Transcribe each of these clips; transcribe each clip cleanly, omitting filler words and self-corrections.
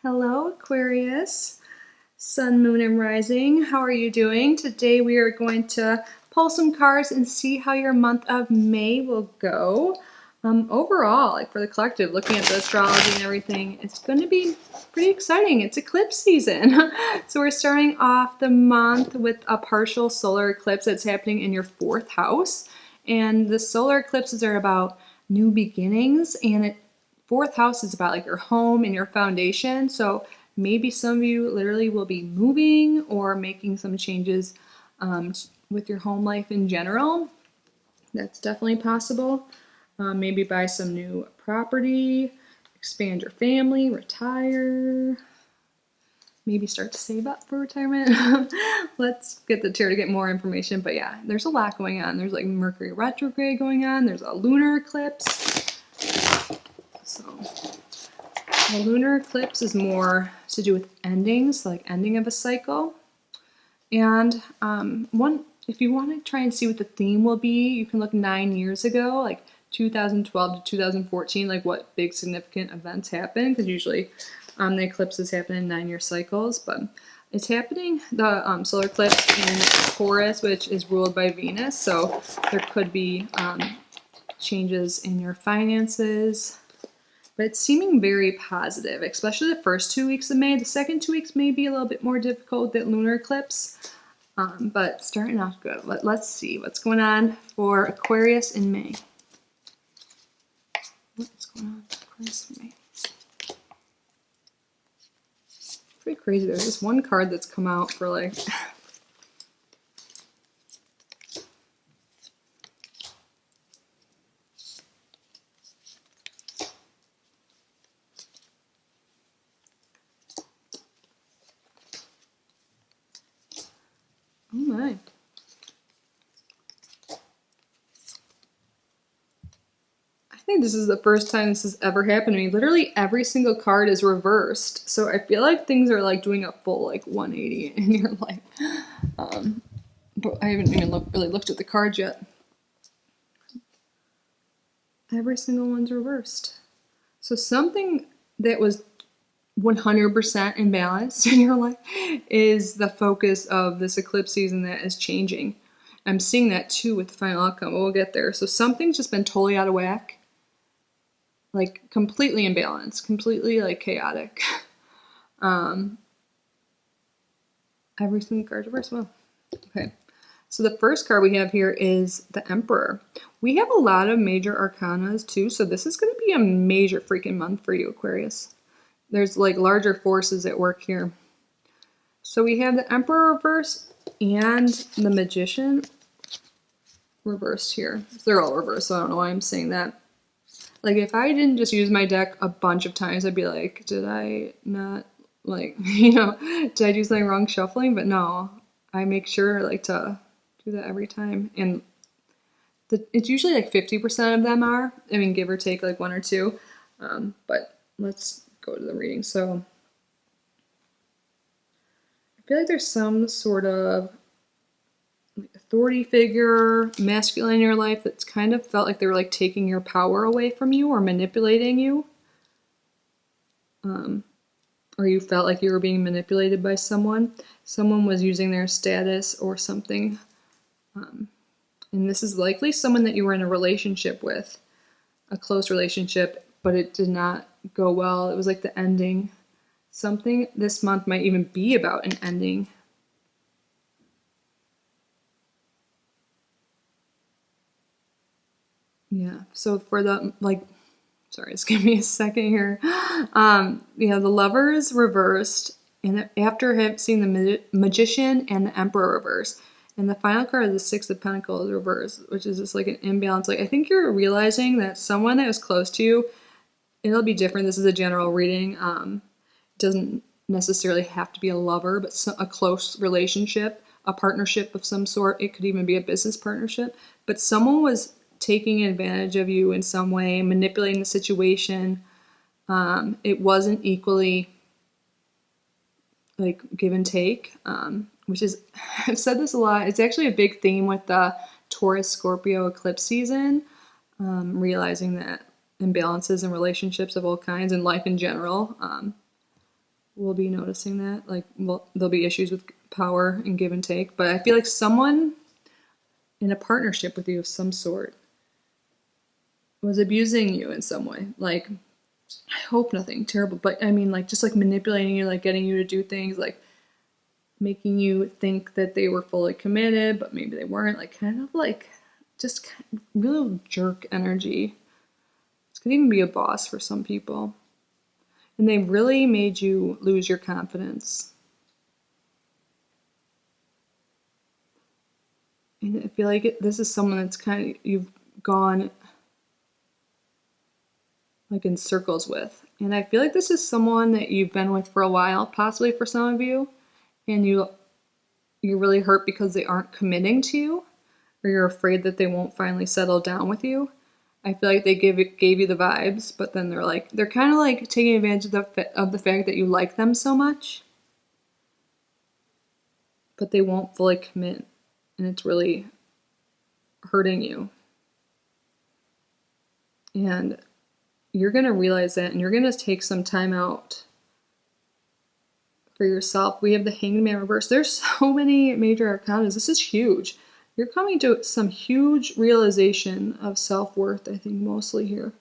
Hello, Aquarius, Sun, Moon, and Rising. How are you doing? Today we are going to pull some cards and see how your month of May will go. Overall, like for the collective, looking at the astrology and everything, it's going to be pretty exciting. It's eclipse season. So we're starting off the month with a partial solar eclipse that's happening in your 4th house. And the solar eclipses are about new beginnings, and 4th house is about like your home and your foundation. So maybe some of you literally will be moving or making some changes with your home life in general. That's definitely possible. Maybe buy some new property, expand your family, retire, maybe start to save up for retirement. Let's get the tarot to get more information. But yeah, there's a lot going on. There's like Mercury retrograde going on. There's a lunar eclipse. So the lunar eclipse is more to do with endings, like ending of a cycle. And if you want to try and see what the theme will be, you can look 9 years ago, like 2012 to 2014, like what big significant events happened, because usually the eclipses happen in 9-year cycles. But it's happening, the solar eclipse in Taurus, which is ruled by Venus. So there could be changes in your finances. But it's seeming very positive, especially the first 2 weeks of May. The second 2 weeks may be a little bit more difficult with that lunar eclipse, but starting off good. Let's see what's going on for Aquarius in May. What's going on for Aquarius in May? Pretty crazy. There's this one card that's come out for like... Oh my. I think this is the first time this has ever happened to me. Literally every single card is reversed. So I feel like things are like doing a full like 180 in your life. But I haven't even really looked at the cards yet. Every single one's reversed. So something that was 100% in balance in your life is the focus of this eclipse season that is changing. I'm seeing that too with the final outcome. We'll get there. So something's just been totally out of whack, like completely imbalanced, completely like chaotic. Every single card reversed. Well, okay. So the first card we have here is the Emperor. We have a lot of major arcanas too, so this is going to be a major freaking month for you, Aquarius. There's like larger forces at work here. So we have the Emperor reverse and the Magician reversed here. They're all reversed, so I don't know why I'm saying that. Like if I didn't just use my deck a bunch of times, I'd be like, did I not like, did I do something wrong shuffling? But no, I make sure like to do that every time. And it's usually like 50% of them are, I mean, give or take like 1 or 2. But let's go to the reading. So I feel like there's some sort of like authority figure, masculine in your life that's kind of felt like they were like taking your power away from you or manipulating you. Or you felt like you were being manipulated by someone. Someone was using their status or something. And this is likely someone that you were in a relationship with, a close relationship, but it did not go well. It was like the ending. Something this month might even be about an ending. Yeah, so for the, like, sorry, just give me a second here. The Lovers reversed, and after seeing the Magician and the Emperor reverse, and the final card is the 6 of Pentacles reversed, which is just like an imbalance. Like, I think you're realizing that someone that was close to you, it'll be different. This is a general reading. It doesn't necessarily have to be a lover, but a close relationship, a partnership of some sort. It could even be a business partnership. But someone was taking advantage of you in some way, manipulating the situation. It wasn't equally like give and take, which is, I've said this a lot. It's actually a big theme with the Taurus Scorpio eclipse season, realizing that imbalances in relationships of all kinds and life in general will be noticing that. Like, well, there'll be issues with power and give and take, but I feel like someone in a partnership with you of some sort was abusing you in some way. Like, I hope nothing terrible, but I mean, like, just like manipulating you, like getting you to do things, like making you think that they were fully committed, but maybe they weren't. Like, kind of like just real jerk energy. It could even be a boss for some people. And they really made you lose your confidence. And I feel like this is someone that's kind of, you've gone like in circles with. And I feel like this is someone that you've been with for a while, possibly for some of you. And you're really hurt because they aren't committing to you, or you're afraid that they won't finally settle down with you. I feel like they gave you the vibes, but then they're kind of like taking advantage of the fact that you like them so much, but they won't fully commit, and it's really hurting you. And you're going to realize that, and you're going to take some time out for yourself. We have the Hanged Man reverse. There's so many major arcana. This is huge. You're coming to some huge realization of self-worth, I think, mostly here,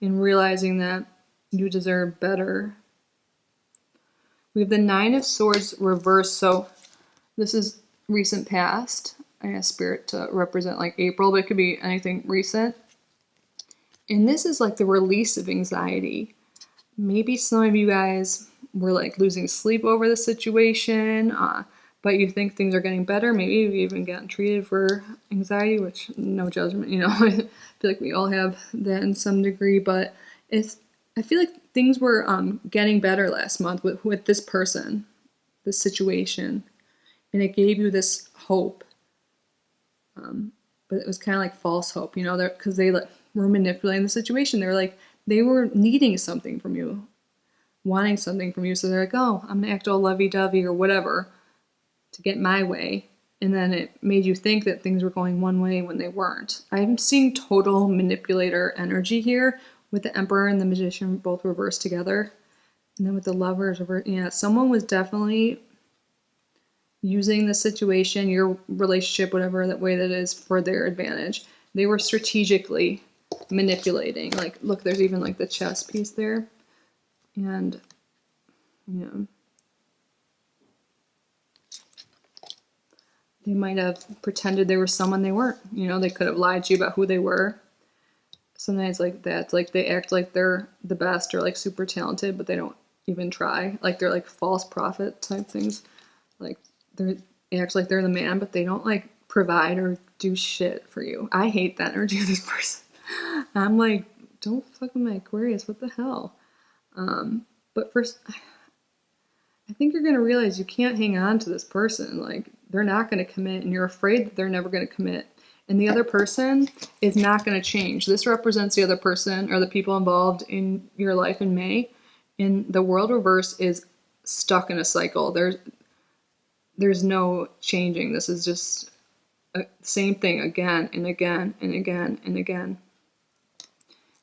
and realizing that you deserve better. We have the Nine of Swords reversed, so this is recent past. I asked Spirit to represent like April, but it could be anything recent. And this is like the release of anxiety. Maybe some of you guys were like losing sleep over the situation, but you think things are getting better. Maybe you've even gotten treated for anxiety, which no judgment, you know. I feel like we all have that in some degree, but I feel like things were getting better last month with this person, this situation, and it gave you this hope. But it was kind of like false hope, you know, because they were manipulating the situation. They were needing something from you, wanting something from you. So they're like, oh, I'm gonna act all lovey-dovey or whatever to get my way. And then it made you think that things were going one way when they weren't. I'm seeing total manipulator energy here with the Emperor and the Magician both reversed together. And then with the Lovers reversed, yeah, someone was definitely using the situation, your relationship, whatever that way that is, for their advantage. They were strategically manipulating. Like, look, there's even like the chess piece there. And, yeah. They might have pretended they were someone they weren't. You know, they could have lied to you about who they were. Sometimes like that, like they act like they're the best or like super talented, but they don't even try. Like they're like false prophet type things. Like they act like they're the man, but they don't like provide or do shit for you. I hate that energy of this person. I'm like, don't fuck with my Aquarius. What the hell? But first, I think you're going to realize you can't hang on to this person. Like, they're not going to commit, and you're afraid that they're never going to commit. And the other person is not going to change. This represents the other person or the people involved in your life in May. And the World reverse is stuck in a cycle. There's no changing. This is just the same thing again and again and again and again.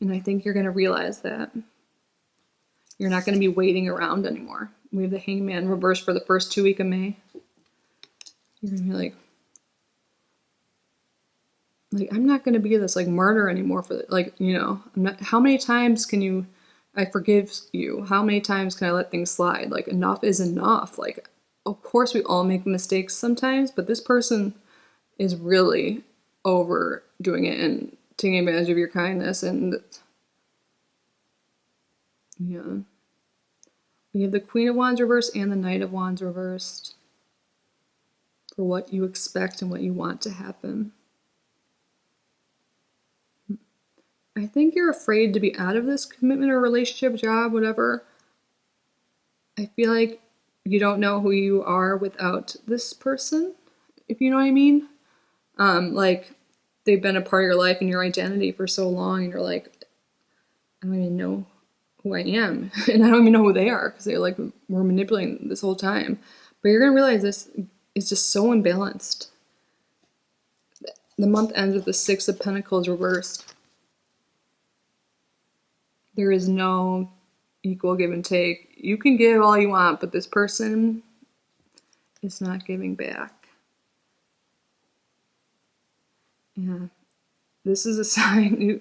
And I think you're going to realize that you're not going to be waiting around anymore. We have the Hangman reverse for the first 2 weeks of May. You're going to be like, I'm not going to be this like martyr anymore for I'm not, how many times can I forgive you? How many times can I let things slide? Like, enough is enough. Like, of course we all make mistakes sometimes, but this person is really overdoing it and taking advantage of your kindness. And yeah. We have the Queen of Wands reversed and the Knight of Wands reversed for what you expect and what you want to happen. I think you're afraid to be out of this commitment or relationship, job, whatever. I feel like you don't know who you are without this person, if you know what I mean. Like, they've been a part of your life and your identity for so long, and you're like, I don't even know who I am, and I don't even know who they are, because they were manipulating this whole time. But you're going to realize this is just so imbalanced. The month ends with the Six of Pentacles reversed. There is no equal give and take. You can give all you want, but this person is not giving back. Yeah. This is a sign.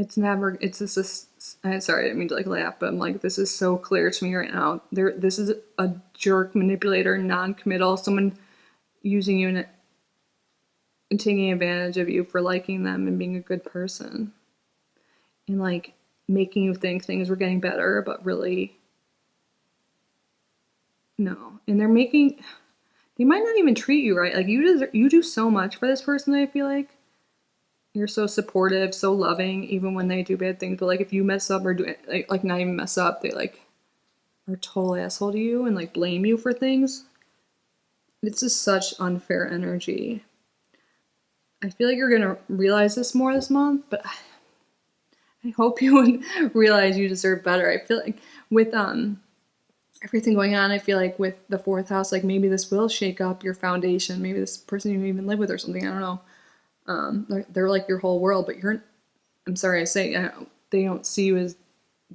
Sorry, I didn't mean to like laugh, but I'm like, this is so clear to me right now. This is a jerk, manipulator, non-committal, someone using you and taking advantage of you for liking them and being a good person. And like making you think things were getting better, but really, no. And they might not even treat you right. Like you do so much for this person, I feel like. You're so supportive, so loving, even when they do bad things. But like if you mess up or do it, like not even mess up, they like are a total asshole to you and like blame you for things. It's just such unfair energy. I feel like you're gonna realize this more this month, but I hope you would realize you deserve better. I feel like with everything going on, I feel like with the 4th house, like maybe this will shake up your foundation. Maybe this person you even live with or something. I don't know. They're like your whole world, but I'm sorry I say, they don't see you as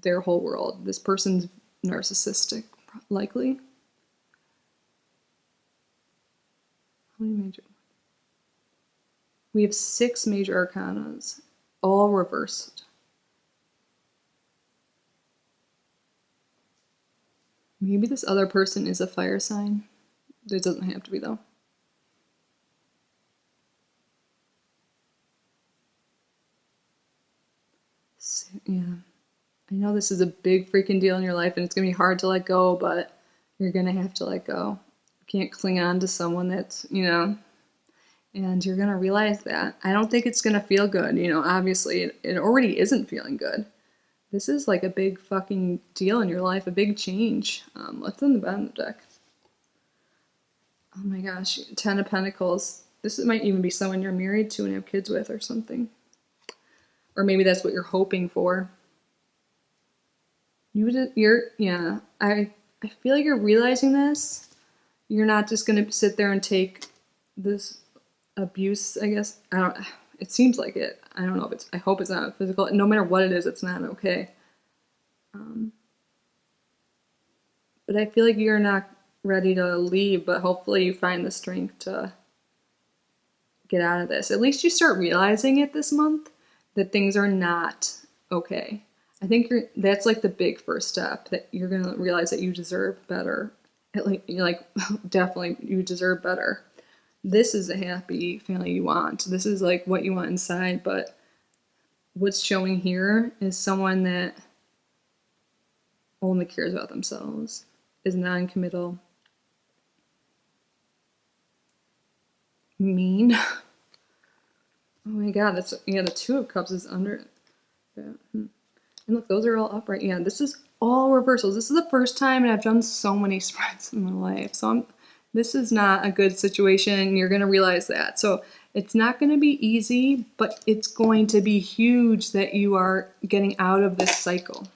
their whole world. This person's narcissistic, likely. How many major? We have 6 major arcanas, all reversed. Maybe this other person is a fire sign. It doesn't have to be, though. Yeah, I know this is a big freaking deal in your life and it's going to be hard to let go, but you're going to have to let go. You can't cling on to someone that's, and you're going to realize that. I don't think it's going to feel good. Obviously it already isn't feeling good. This is like a big fucking deal in your life, a big change. What's in the bottom of the deck? Oh my gosh, 10 of Pentacles. This might even be someone you're married to and have kids with or something. Or maybe that's what you're hoping for. I feel like you're realizing this. You're not just going to sit there and take this abuse, I guess. It seems like it. I don't know if I hope it's not physical. No matter what it is, it's not okay. But I feel like you're not ready to leave, but hopefully you find the strength to get out of this. At least you start realizing it this month, that things are not okay. I think that's like the big first step, that you're going to realize that you deserve better. Definitely you deserve better. This is a happy family you want. This is like what you want inside, but what's showing here is someone that only cares about themselves, is non-committal, mean. Oh my god, the 2 of Cups is under. Yeah. And look, those are all upright. Yeah, this is all reversals. This is the first time I've done so many spreads in my life. So this is not a good situation. You're going to realize that. So it's not going to be easy, but it's going to be huge that you are getting out of this cycle.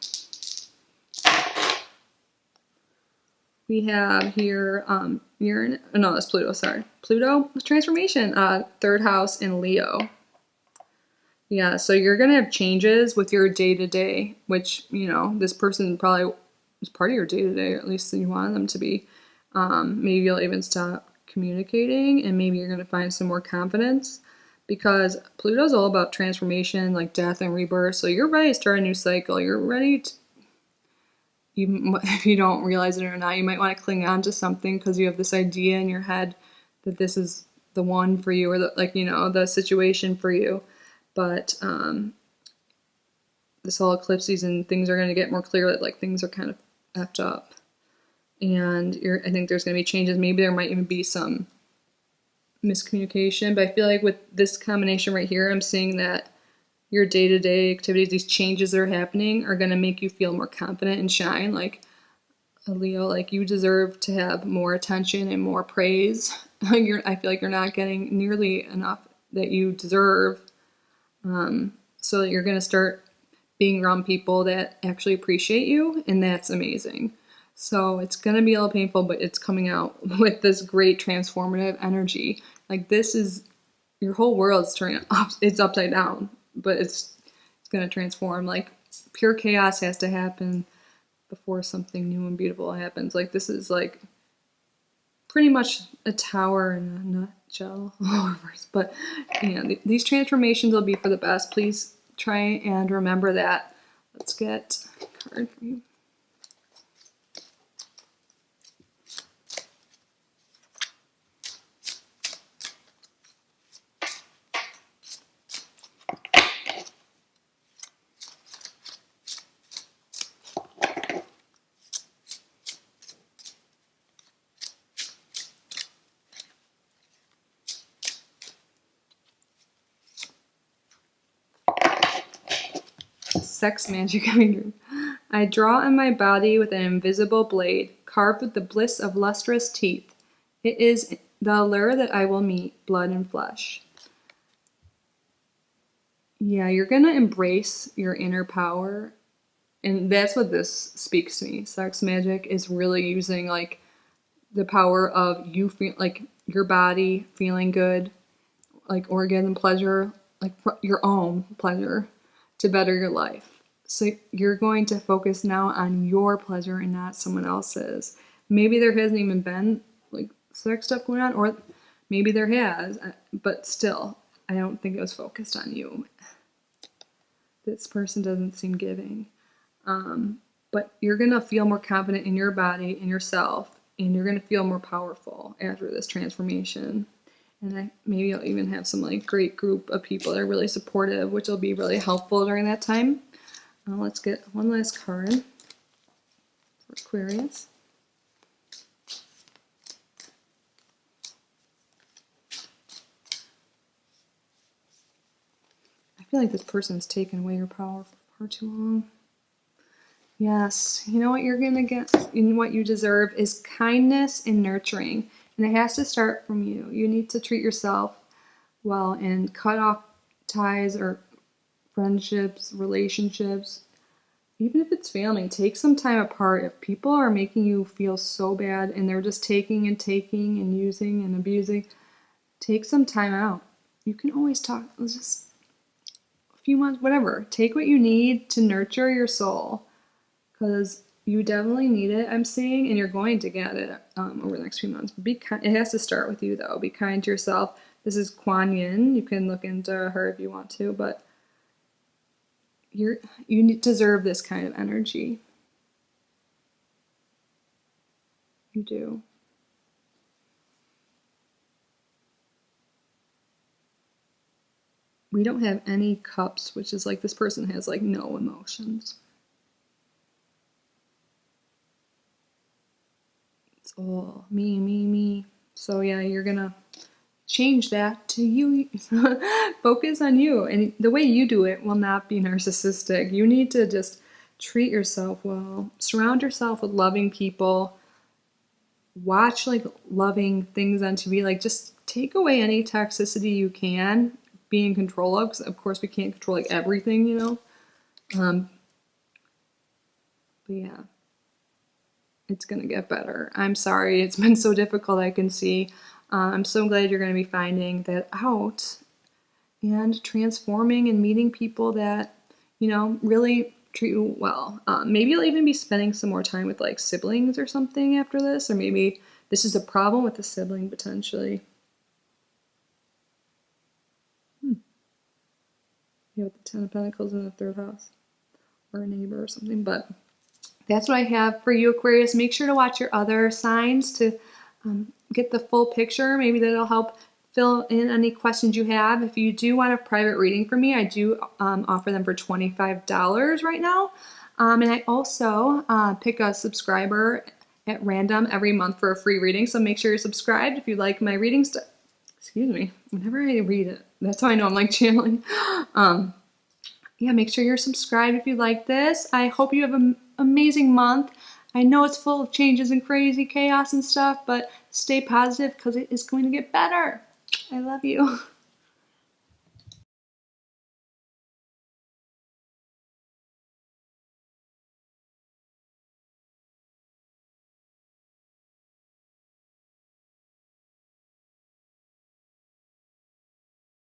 We have here that's Pluto, sorry. Pluto, transformation, 3rd house in Leo. Yeah, so you're going to have changes with your day-to-day, which, this person probably was part of your day-to-day, or at least you wanted them to be. Maybe you'll even stop communicating, and maybe you're going to find some more confidence, because Pluto's all about transformation, like death and rebirth. So you're ready to start a new cycle. You're ready to, if you don't realize it or not, you might want to cling on to something because you have this idea in your head that this is the one for you, or the situation for you. But this whole eclipse season, things are going to get more clear that like things are kind of effed up. And I think there's going to be changes. Maybe there might even be some miscommunication. But I feel like with this combination right here, I'm seeing that your day-to-day activities, these changes that are happening, are going to make you feel more confident and shine. Like a Leo, like you deserve to have more attention and more praise. I feel like you're not getting nearly enough that you deserve. So you're going to start being around people that actually appreciate you, and that's amazing. So it's going to be a little painful, but it's coming out with this great transformative energy. Like this is, your whole world's turning up, it's upside down, but it's going to transform. Like pure chaos has to happen before something new and beautiful happens. Like, this is like pretty much a tower in a nutshell. But yeah, these transformations will be for the best. Please try and remember that. Let's get a card for you. Sex magic coming through. I draw on my body with an invisible blade, carved with the bliss of lustrous teeth. It is the allure that I will meet, blood and flesh. Yeah, you're going to embrace your inner power. And that's what this speaks to me. Sex magic is really using like the power of you feel like your body feeling good, like orgasm pleasure, like your own pleasure to better your life. So you're going to focus now on your pleasure and not someone else's. Maybe there hasn't even been like sex stuff going on, or maybe there has, but still, I don't think it was focused on you. This person doesn't seem giving. But you're going to feel more confident in your body and yourself, and you're going to feel more powerful after this transformation. And maybe you'll even have some like great group of people that are really supportive, which will be really helpful during that time. Let's get one last card for Aquarius. I feel like this person has taken away your power for far too long. Yes, you know what you're going to get and what you deserve is kindness and nurturing. And it has to start from you. You need to treat yourself well and cut off ties or friendships, relationships. Even if it's family, take some time apart. If people are making you feel so bad and they're just taking and using and abusing, take some time out. You can always talk, just a few months, whatever. Take what you need to nurture your soul, because you definitely need it, I'm saying, and you're going to get it over the next few months. Be kind. It has to start with you, though. Be kind to yourself. This is Kuan Yin. You can look into her if you want to, but you deserve this kind of energy. You do. We don't have any cups, which is like this person has like no emotions. It's all me. So yeah, you're gonna change that to you. Focus on you, and the way you do it will not be narcissistic. You need to just treat yourself well. Surround yourself with loving people. Watch like loving things on TV. Like, just take away any toxicity you can. Be in control of, because of course we can't control like everything, you know. But yeah, it's gonna get better. I'm sorry it's been so difficult. I can see. I'm so glad you're going to be finding that out and transforming and meeting people that, you know, really treat you well. Maybe you'll even be spending some more time with like siblings or something after this, or maybe this is a problem with a sibling potentially. Yeah, with the 10 of Pentacles in the 3rd house, or a neighbor or something. But that's what I have for you, Aquarius. Make sure to watch your other signs to get the full picture. Maybe that'll help fill in any questions you have. If you do want a private reading from me, I do offer them for $25 right now. And I also pick a subscriber at random every month for a free reading. So make sure you're subscribed if you like my readings. Excuse me. Whenever I read it, that's how I know I'm like channeling. Yeah, make sure you're subscribed if you like this. I hope you have an amazing month. I know it's full of changes and crazy chaos and stuff, but stay positive because it is going to get better. I love you.